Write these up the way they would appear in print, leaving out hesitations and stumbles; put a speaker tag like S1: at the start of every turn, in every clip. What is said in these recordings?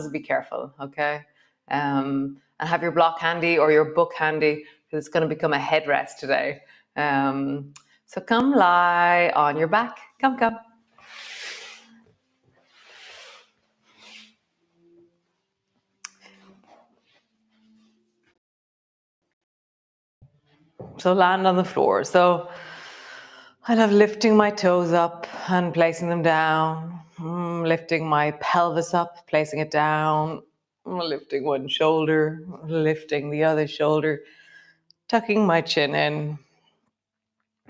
S1: hands, be careful, okay? And have your block handy or your book handy, because it's going to become a headrest today. So come lie on your back. Come, come. So land on the floor. So I love lifting my toes up and placing them down. Lifting my pelvis up, placing it down. Lifting one shoulder, lifting the other shoulder. Tucking my chin in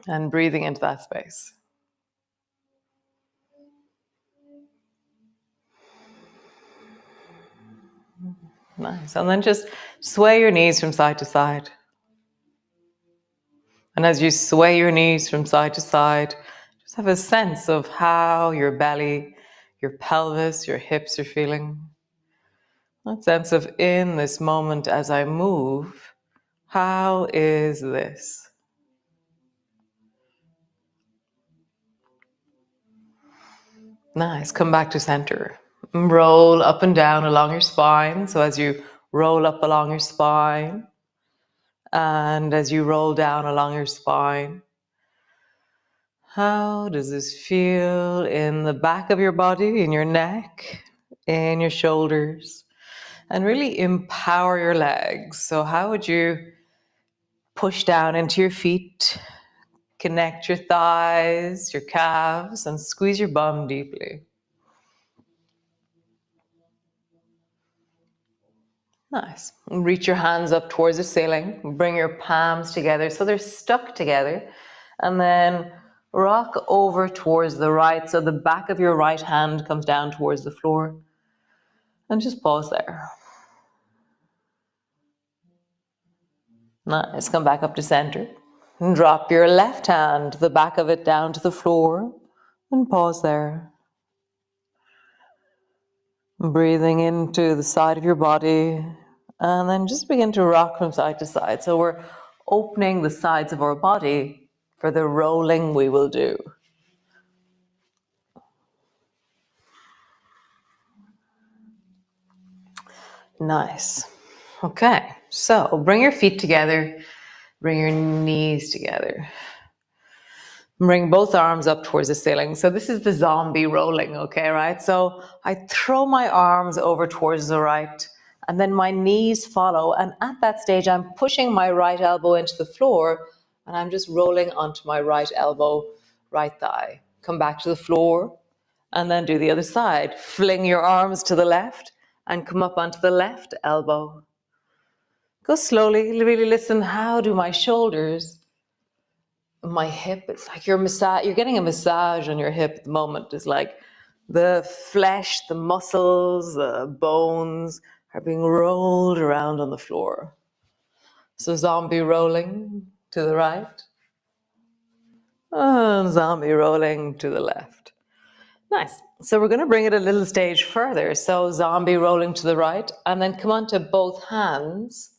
S1: and breathing into that space. Nice. And then just sway your knees from side to side. And as you sway your knees from side to side, just have a sense of how your belly, your pelvis, your hips are feeling. That sense of in this moment as I move, how is this? Nice. Come back to center. Roll up and down along your spine. So as you roll up along your spine, and as you roll down along your spine, how does this feel in the back of your body, in your neck, in your shoulders? And really empower your legs. So how would you push down into your feet, connect your thighs, your calves, and squeeze your bum deeply? Nice. Reach your hands up towards the ceiling. Bring your palms together so they're stuck together. And then rock over towards the right. So the back of your right hand comes down towards the floor. And just pause there. Nice. Come back up to center. And drop your left hand, the back of it down to the floor. And pause there. Breathing into the side of your body. And then just begin to rock from side to side. So we're opening the sides of our body for the rolling we will do. Nice. Okay, so bring your feet together, bring your knees together. Bring both arms up towards the ceiling. So this is the zombie rolling, okay, right? So I throw my arms over towards the right, and then my knees follow. And at that stage, I'm pushing my right elbow into the floor, and I'm just rolling onto my right elbow, right thigh. Come back to the floor, and then do the other side. Fling your arms to the left, and come up onto the left elbow. Go slowly, really listen, how do my shoulders, my hip, it's like you're getting a massage on your hip at the moment. It's like the flesh, the muscles, the bones are being rolled around on the floor. So zombie rolling to the right, and zombie rolling to the left. Nice. So we're going to bring it a little stage further. So zombie rolling to the right, and then come onto both hands.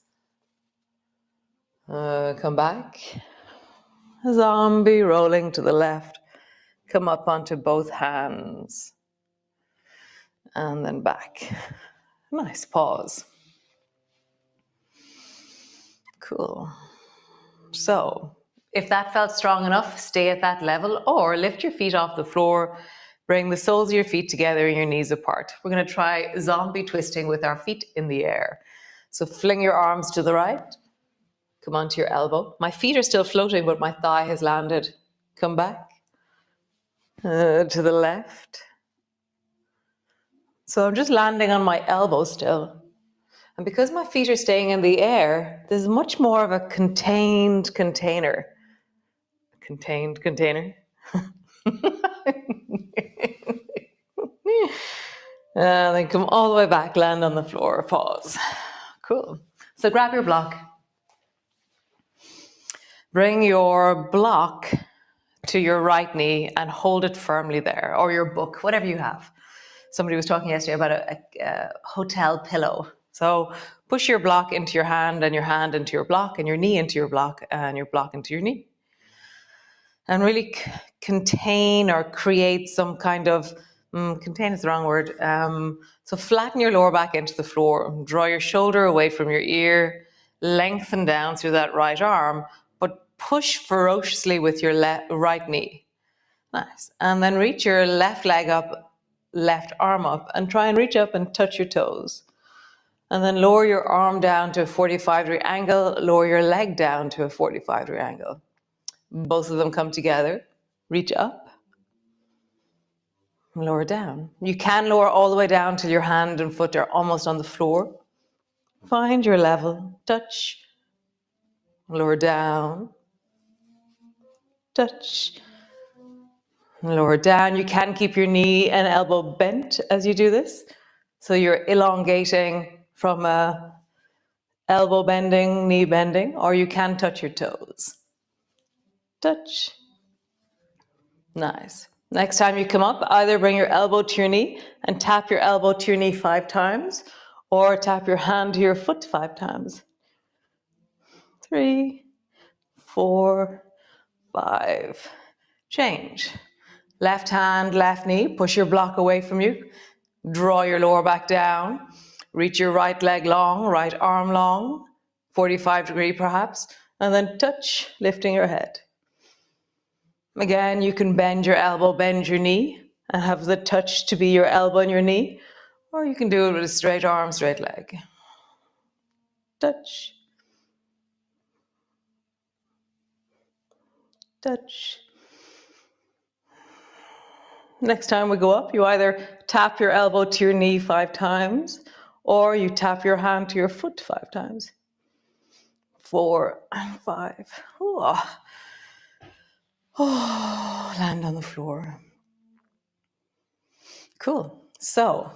S1: Come back. Zombie rolling to the left. Come up onto both hands. And then back. Nice pause. Cool. So if that felt strong enough, stay at that level or lift your feet off the floor. Bring the soles of your feet together and your knees apart. We're going to try zombie twisting with our feet in the air. So fling your arms to the right. Come onto your elbow. My feet are still floating, but my thigh has landed. Come back. To the left. So I'm just landing on my elbow still. And because my feet are staying in the air, there's much more of a contained container. Contained container. And then come all the way back, land on the floor, pause. Cool. So grab your block. Bring your block to your right knee and hold it firmly there, or your book, whatever you have. Somebody was talking yesterday about a hotel pillow. So push your block into your hand and your hand into your block and your knee into your block and your block into your knee. And really contain or create some kind of Contain is the wrong word. So flatten your lower back into the floor. Draw your shoulder away from your ear. Lengthen down through that right arm, but push ferociously with your right knee. Nice. And then reach your left leg up, left arm up, and try and reach up and touch your toes. And then lower your arm down to a 45-degree angle. Lower your leg down to a 45-degree angle. Both of them come together. Reach up. Lower down. You can lower all the way down till your hand and foot are almost on the floor. Find your level. Touch. Lower down. Touch. Lower down. You can keep your knee and elbow bent as you do this. So you're elongating from a elbow bending, knee bending, or you can touch your toes. Touch. Nice. Next time you come up, either bring your elbow to your knee and tap your elbow to your knee 5 times, or tap your hand to your foot 5 times. 3, 4, 5. Change. Left hand, left knee, push your block away from you. Draw your lower back down. Reach your right leg long, right arm long, 45-degree perhaps, and then touch, lifting your head. Again, you can bend your elbow, bend your knee, and have the touch to be your elbow and your knee, or you can do it with a straight arm, straight leg. Touch. Touch. Next time we go up, you either tap your elbow to your knee 5 times, or you tap your hand to your foot 5 times. 4 and 5. Oh. Oh, land on the floor. Cool. So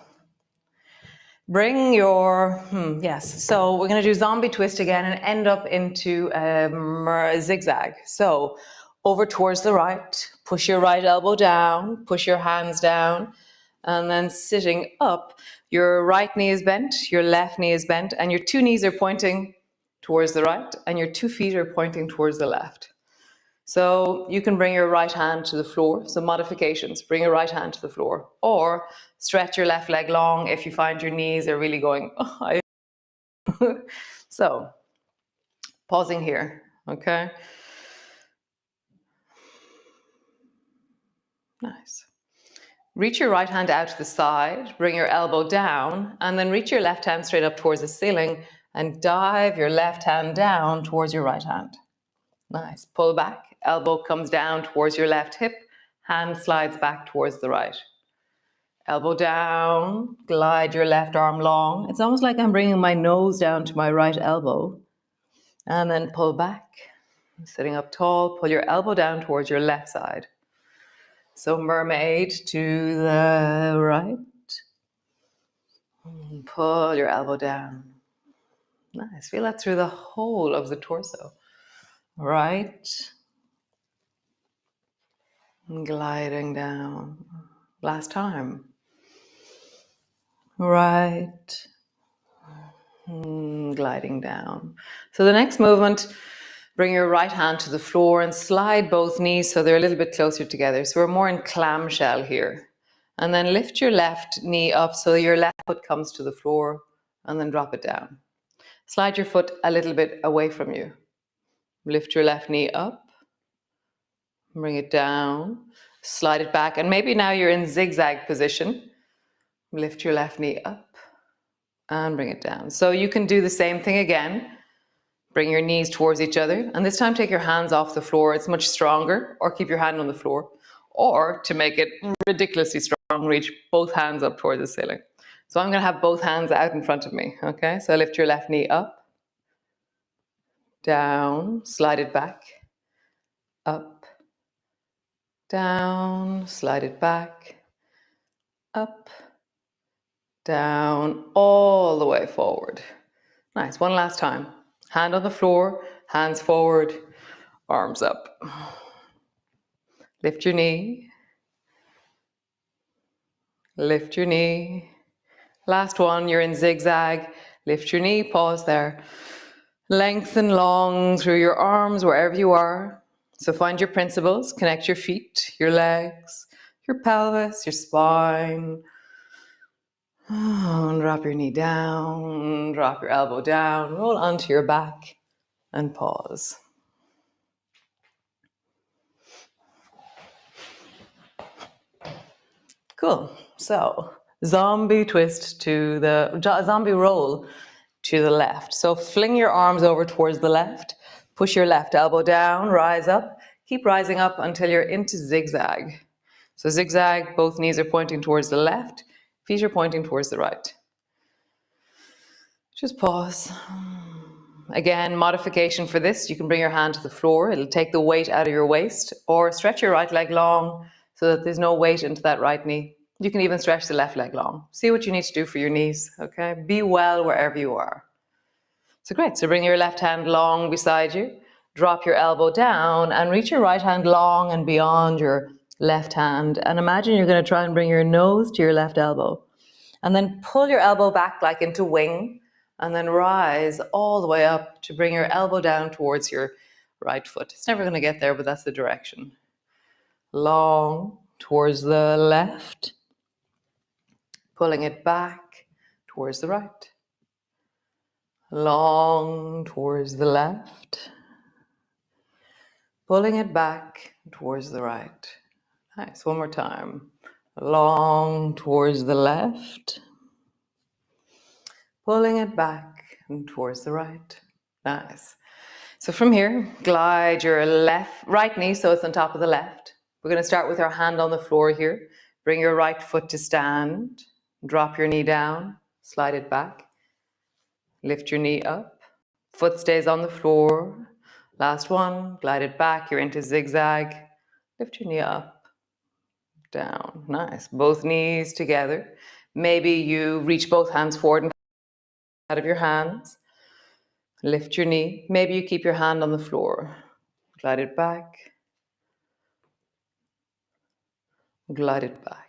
S1: bring your, yes. So we're going to do zombie twist again and end up into a zigzag. So over towards the right, push your right elbow down, push your hands down, and then sitting up, your right knee is bent, your left knee is bent, and your 2 knees are pointing towards the right, and your 2 feet are pointing towards the left. So you can bring your right hand to the floor. So modifications, bring your right hand to the floor, or stretch your left leg long if you find your knees are really going, oh, So pausing here, okay? Nice. Reach your right hand out to the side, bring your elbow down, and then reach your left hand straight up towards the ceiling and dive your left hand down towards your right hand. Nice. Pull back, elbow comes down towards your left hip, hand slides back towards the right. Elbow down, glide your left arm long. It's almost like I'm bringing my nose down to my right elbow. And then pull back, sitting up tall, pull your elbow down towards your left side. So mermaid to the right. Pull your elbow down. Nice. Feel that through the whole of the torso. Right. Gliding down. Last time. Right. Gliding down. So the next movement, bring your right hand to the floor and slide both knees so they're a little bit closer together. So we're more in clamshell here. And then lift your left knee up so your left foot comes to the floor, and then drop it down. Slide your foot a little bit away from you. Lift your left knee up. Bring it down. Slide it back. And maybe now you're in zigzag position. Lift your left knee up and bring it down. So you can do the same thing again. Bring your knees towards each other. And this time take your hands off the floor. It's much stronger. Or keep your hand on the floor. Or to make it ridiculously strong, reach both hands up towards the ceiling. So I'm going to have both hands out in front of me. Okay, so lift your left knee up. Down. Slide it back. Up. Down. Slide it back. Up. Down. All the way forward. Nice. One last time. Hand on the floor, hands forward, arms up. Lift your knee. Lift your knee. Last one, you're in zigzag. Lift your knee, pause there. Lengthen long through your arms, wherever you are. So find your principles, connect your feet, your legs, your pelvis, your spine. And drop your knee down, drop your elbow down, roll onto your back and pause. Cool. So zombie twist to the zombie roll to the left. So fling your arms over towards the left, push your left elbow down, rise up, keep rising up until you're into zigzag. So zigzag, both knees are pointing towards the left, feet are pointing towards the right. Just pause. Again, modification for this, you can bring your hand to the floor. It'll take the weight out of your waist, or stretch your right leg long so that there's no weight into that right knee. You can even stretch the left leg long. See what you need to do for your knees, okay? Be well wherever you are. So great, so bring your left hand long beside you, drop your elbow down and reach your right hand long and beyond your left hand. And imagine you're gonna try and bring your nose to your left elbow. And then pull your elbow back like into wing, and then rise all the way up to bring your elbow down towards your right foot. It's never gonna get there, but that's the direction. Long towards the left, pulling it back towards the right. Long towards the left, pulling it back towards the right. Nice, one more time. Long towards the left, pulling it back and towards the right. Nice. So from here, glide your right knee so it's on top of the left. We're going to start with our hand on the floor here. Bring your right foot to stand. Drop your knee down, slide it back. Lift your knee up. Foot stays on the floor. Last one, glide it back. You're into zigzag. Lift your knee up, down. Nice. Both knees together. Maybe you reach both hands forward and out of your hands. Lift your knee. Maybe you keep your hand on the floor. Glide it back. Glide it back.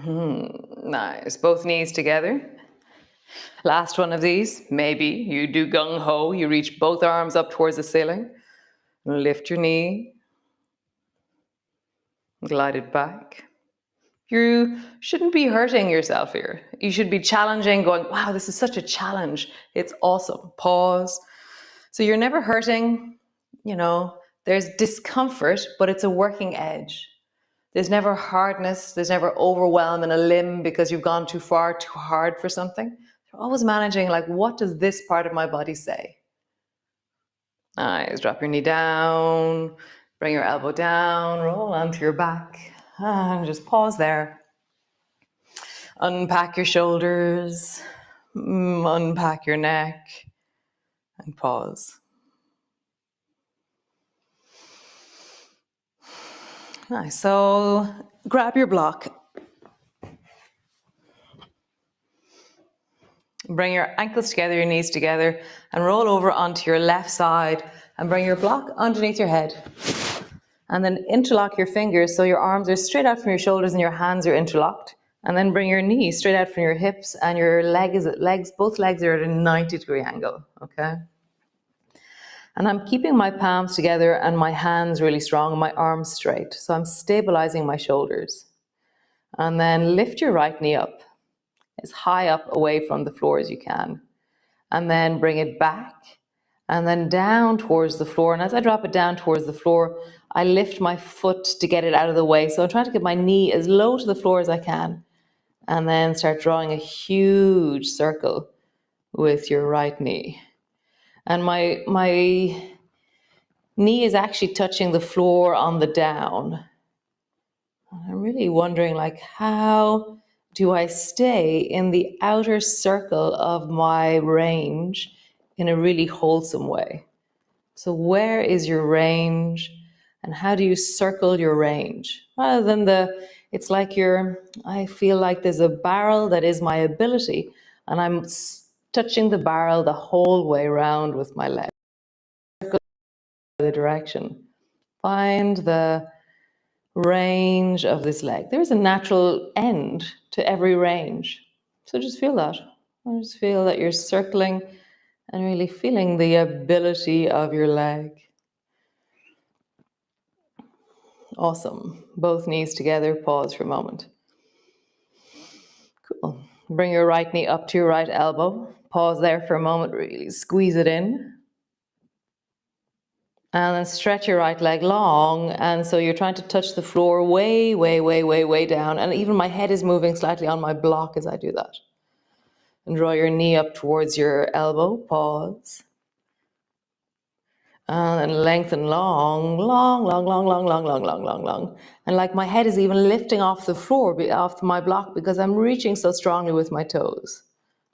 S1: Nice. Both knees together. Last one of these. Maybe you do gung-ho. You reach both arms up towards the ceiling. Lift your knee. Glide it back. You shouldn't be hurting yourself here. You should be challenging, going, wow, this is such a challenge. It's awesome. Pause. So you're never hurting, you know, there's discomfort, but it's a working edge. There's never hardness. There's never overwhelm in a limb because you've gone too far, too hard for something. You're always managing, like, what does this part of my body say? Nice. Drop your knee down, bring your elbow down, roll onto your back, and just pause there. Unpack your shoulders, unpack your neck, and pause. Nice. So grab your block. Bring your ankles together, your knees together, and roll over onto your left side and bring your block underneath your head. And then interlock your fingers so your arms are straight out from your shoulders and your hands are interlocked. And then bring your knees straight out from your hips and your both legs are at a 90-degree angle, okay? And I'm keeping my palms together and my hands really strong and my arms straight. So I'm stabilizing my shoulders. And then lift your right knee up as high up away from the floor as you can. And then bring it back and then down towards the floor. And as I drop it down towards the floor, I lift my foot to get it out of the way. So I'm trying to get my knee as low to the floor as I can. And then start drawing a huge circle with your right knee. And my knee is actually touching the floor on the down. I'm really wondering, like, how do I stay in the outer circle of my range in a really wholesome way? So where is your range and how do you circle your range? Rather than it's like I feel like there's a barrel that is my ability and I'm touching the barrel the whole way around with my leg. The direction. Find the range of this leg. There's a natural end to every range. So just feel that. Just feel that you're circling and really feeling the ability of your leg. Awesome. Both knees together. Pause for a moment. Cool. Bring your right knee up to your right elbow. Pause there for a moment. Really squeeze it in. And then stretch your right leg long. And so you're trying to touch the floor way, way, way, way, way down. And even my head is moving slightly on my block as I do that. And draw your knee up towards your elbow. Pause. And lengthen long, long, long, long, long, long, long, long, long, long. And like my head is even lifting off the floor, off my block, because I'm reaching so strongly with my toes.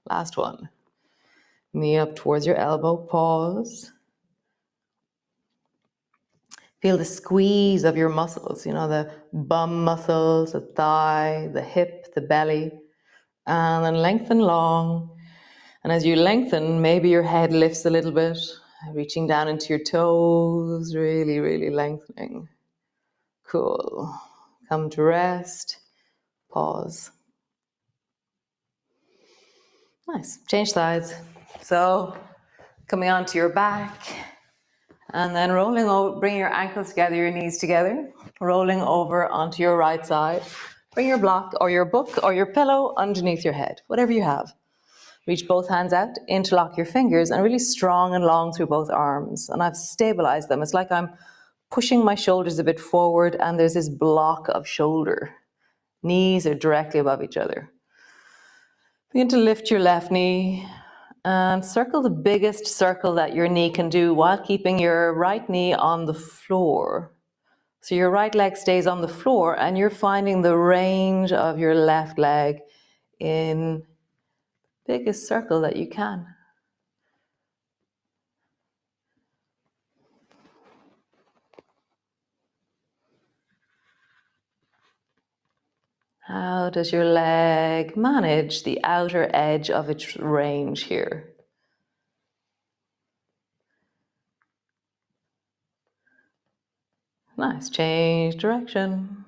S1: Last one. Knee up towards your elbow. Pause. Feel the squeeze of your muscles, you know, the bum muscles, the thigh, the hip, the belly. And then lengthen long. And as you lengthen, maybe your head lifts a little bit, reaching down into your toes, really, really lengthening. Cool. Come to rest. Pause. Nice. Change sides. So coming onto your back and then rolling over, bring your ankles together, your knees together, rolling over onto your right side. Bring your block or your book or your pillow underneath your head, whatever you have. Reach both hands out, interlock your fingers, and really strong and long through both arms. And I've stabilized them. It's like I'm pushing my shoulders a bit forward and there's this block of shoulder. Knees are directly above each other. Begin to lift your left knee and circle the biggest circle that your knee can do while keeping your right knee on the floor. So your right leg stays on the floor and you're finding the range of your left leg in the biggest circle that you can. How does your leg manage the outer edge of its range here? Nice, change direction.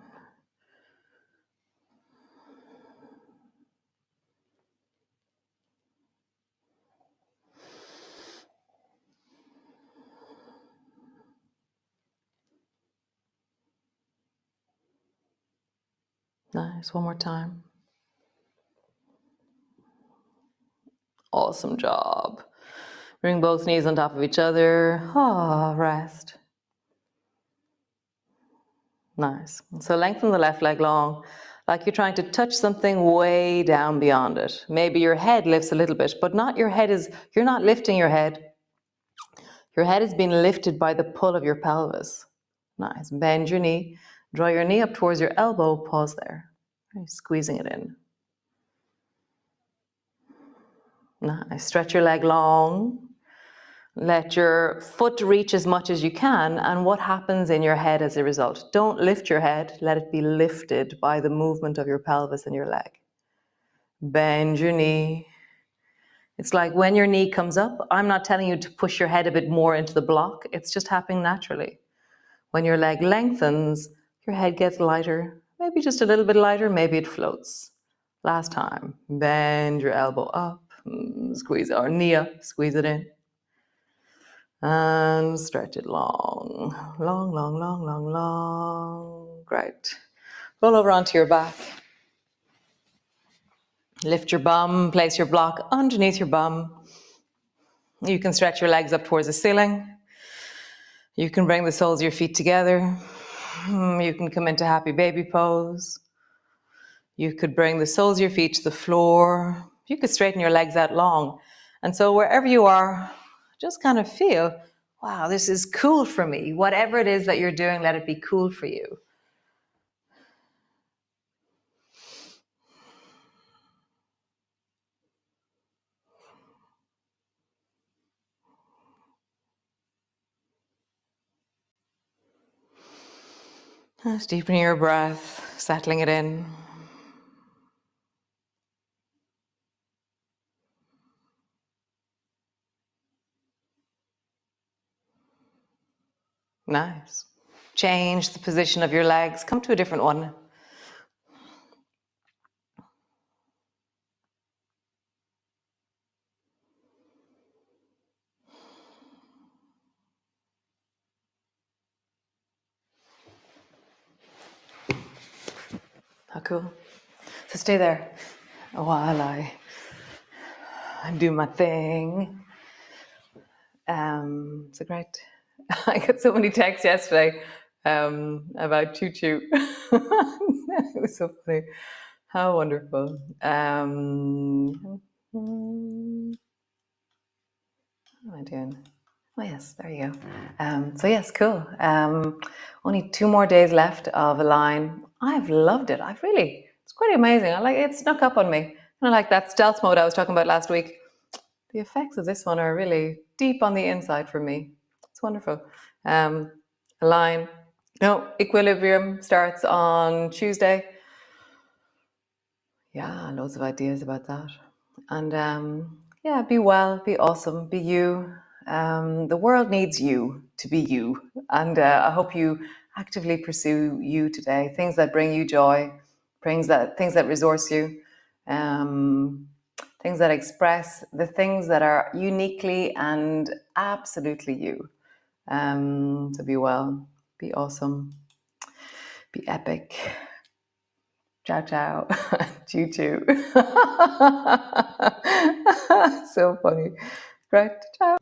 S1: Nice, one more time. Awesome job. Bring both knees on top of each other. Rest. Nice. So lengthen the left leg long, like you're trying to touch something way down beyond it. Maybe your head lifts a little bit, but you're not lifting your head. Your head is being lifted by the pull of your pelvis. Nice. Bend your knee. Draw your knee up towards your elbow. Pause there. Squeezing it in. Nice. Stretch your leg long. Let your foot reach as much as you can, and what happens in your head as a result? Don't lift your head, let it be lifted by the movement of your pelvis and your leg. Bend your knee. It's like when your knee comes up, I'm not telling you to push your head a bit more into the block, it's just happening naturally. When your leg lengthens, your head gets lighter, maybe just a little bit lighter, maybe it floats. Last time, bend your elbow up, squeeze, or knee up, squeeze it in. And stretch it long, long, long, long, long, long. Great. Roll over onto your back. Lift your bum, place your block underneath your bum. You can stretch your legs up towards the ceiling. You can bring the soles of your feet together. You can come into happy baby pose. You could bring the soles of your feet to the floor. You could straighten your legs out long. And so wherever you are, just kind of feel, wow, this is cool for me. Whatever it is that you're doing, let it be cool for you. Just deepening your breath, settling it in. Nice. Change the position of your legs. Come to a different one. cool. So stay there while I do my thing. So great. I got so many texts yesterday about Choo Choo. It was so funny. How wonderful. What am I doing? Oh yes, there you go. So yes, cool. Only 2 more days left of a line. I've loved it. It's quite amazing. It snuck up on me. Kind of like that stealth mode I was talking about last week. The effects of this one are really deep on the inside for me. It's wonderful. A line. No, equilibrium starts on Tuesday. Yeah, loads of ideas about that. And yeah, be well, be awesome, be you. The world needs you to be you. And I hope you actively pursue you today. Things that bring you joy, things that resource you, things that express the things that are uniquely and absolutely you. So be well, be awesome, be epic. Ciao, ciao. Choo choo. So funny. Right. Ciao.